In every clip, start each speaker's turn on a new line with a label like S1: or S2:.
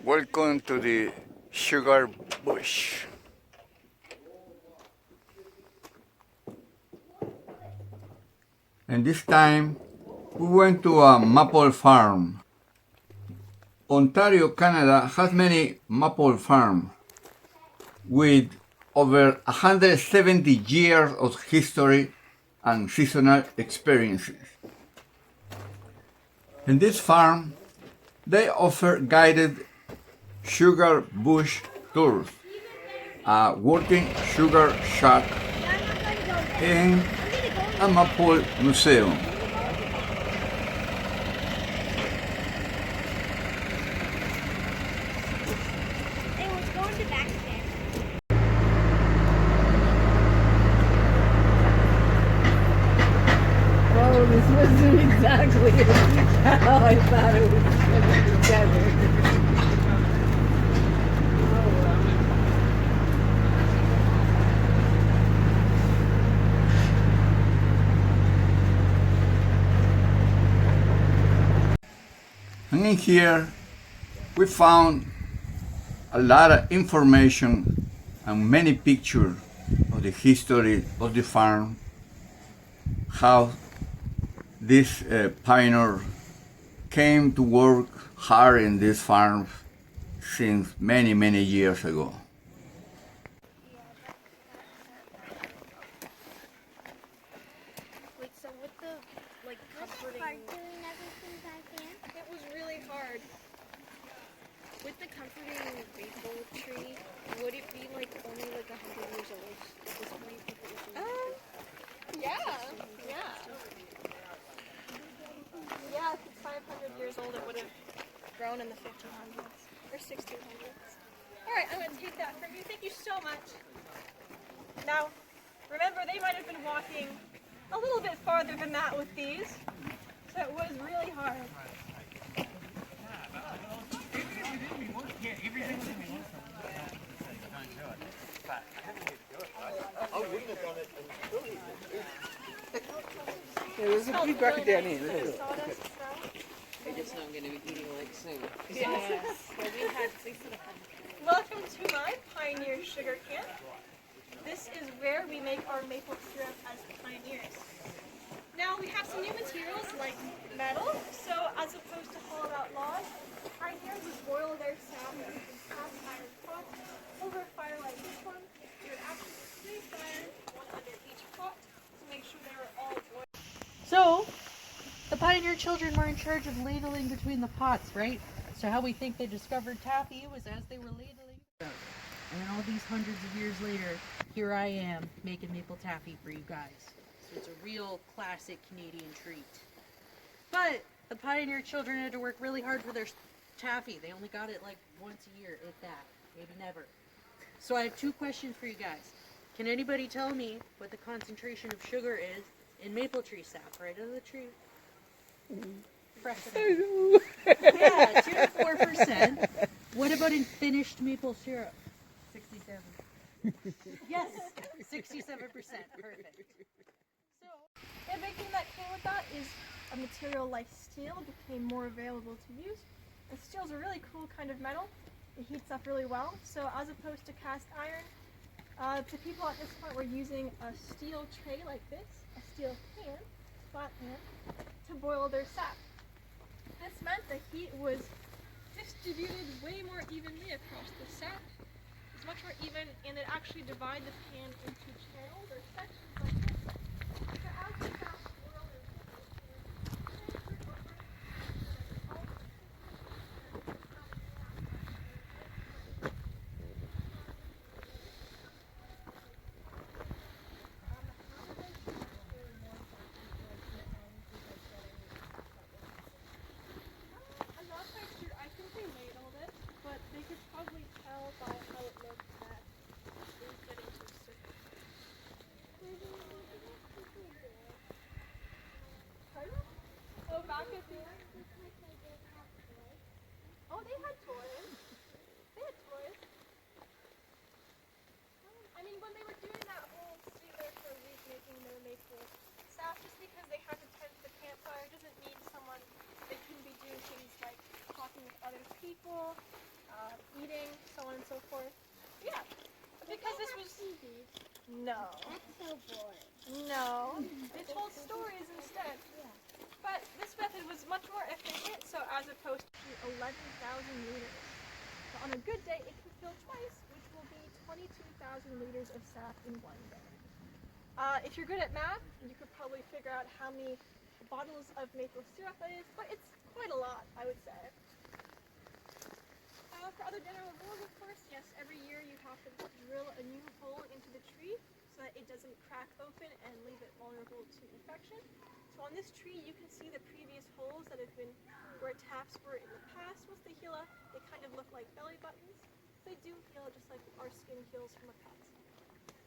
S1: Welcome to the sugar bush. And this time we went to a maple farm. Ontario, Canada has many maple farms with over 170 years of history and seasonal experiences. In this farm, they offer guided sugar bush tours, a working sugar shack, and a maple museum.
S2: Oh, this wasn't exactly how I thought it was going to be together.
S1: And in here, we found a lot of information and many pictures of the history of the farm, how this pioneer came to work hard in this farm since many, many years ago.
S3: Wait, so with the comforting,
S4: doing everything I can.
S3: it was really hard. With the comforting maple tree, would it be only 100 years old at this point? Yeah. Yeah, if it's 500 years old, it would have grown in the 1500s or 1600s. All right, I'm going to take that from you. Thank you so much. Now, remember, they might have been walking a little bit farther than that with these, so it was really hard.
S2: Yeah, there's a big bucket down here. Look at it.
S5: I guess I'm going to be eating like soon.
S3: Yes. Welcome to my Pioneer Sugar Camp. This is where we make our maple syrup as pioneers. Now we have some new materials like metal, so as opposed to hollowed out logs, pioneers would boil their sap in cast iron pots over a fire like this one. They would actually place iron, one under each pot, to make sure they were all boiled.
S6: So, the pioneer children were in charge of ladling between the pots, right? So how we think they discovered taffy was as they were ladling. And all these hundreds of years later, here I am making maple taffy for you guys. So it's a real classic Canadian treat. But the pioneer children had to work really hard for their taffy. They only got it once a year, if that, maybe never. So I have two questions for you guys. Can anybody tell me what the concentration of sugar is in maple tree sap, right out of the tree? Fresh. Yeah, 2 to 4%. What about in finished maple syrup?
S2: 67.
S6: Yes, 67%. Perfect.
S3: So, the big thing that came with that is a material like steel became more available to use. And steel is a really cool kind of metal. It heats up really well. So as opposed to cast iron, the people at this point were using a steel tray like this, a steel pan, flat pan, to boil their sap. This meant the heat was distributed way more evenly across the sap. It's much more even, and it actually divided the pan into channels or sections like this. So as the sap boiled and I'm not quite sure. I think they ladled it, but they could probably tell by how it looked that it was getting too sticky. Pardon? Oh, back at the end? Oh, they had toys. They had toys. I mean, when they were doing that whole stay there for a week making their maple sap, just because they had to tend to the campfire doesn't mean they couldn't be doing things like talking with other people, this was no,
S4: That's so boring.
S3: no. They told stories instead. But this method was much more efficient, so as opposed to 11,000 liters. So on a good day, it can fill twice, which will be 22,000 liters of sap in one day. If you're good at math, you could probably figure out how many bottles of maple syrup that is, but it's quite a lot, I would say. For other general rules, of course, yes, every year you have to drill a new hole into the tree so that it doesn't crack open and leave it vulnerable to infection. So on this tree, you can see the previous holes that have been where taps were in the past. Once they heal up, they kind of look like belly buttons. They do heal just like our skin heals from a cut.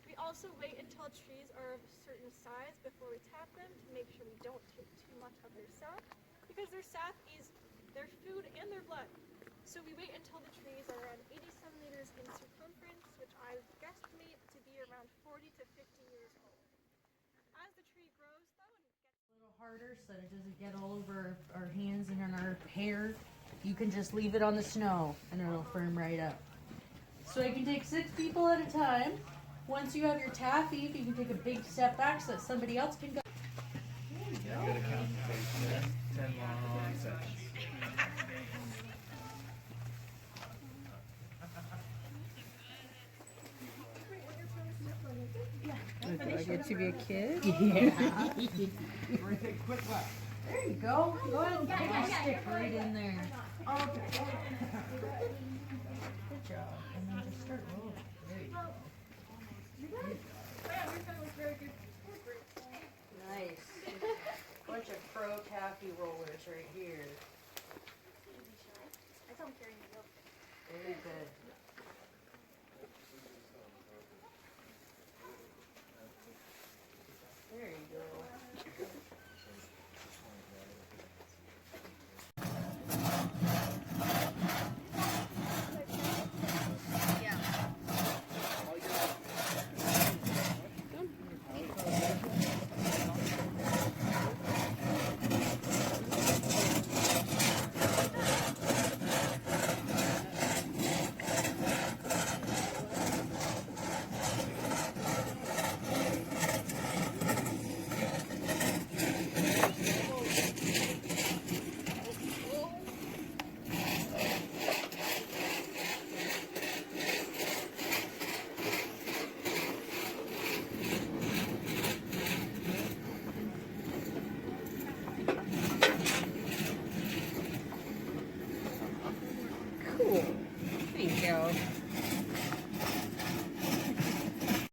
S3: We also wait until trees are of a certain size before we tap them to make sure we don't take too much of their sap, because their sap is their food and their blood. So we wait until the trees are around 87 liters in circumference, which I guesstimate to be around 40 to 50 years old. As the tree grows, though, and gets
S6: A little harder so that it doesn't get all over our hands and on our hair, you can just leave it on the snow and it'll firm right up. So I can take 6 people at a time. Once you have your taffy, you can take a big step back so that somebody else can go. There you go.
S7: You gotta count the face, 10 long seconds.
S2: Do I get to be a kid?
S6: Yeah.
S7: We're gonna take a quick lap.
S6: There you go. Go ahead and put your stick right in there. Okay. Good job. And then just start rolling. There you go. Nice. Bunch of pro taffy rollers right here.
S3: I don't carry the wheel.
S6: Very good. There you go.
S2: Cool.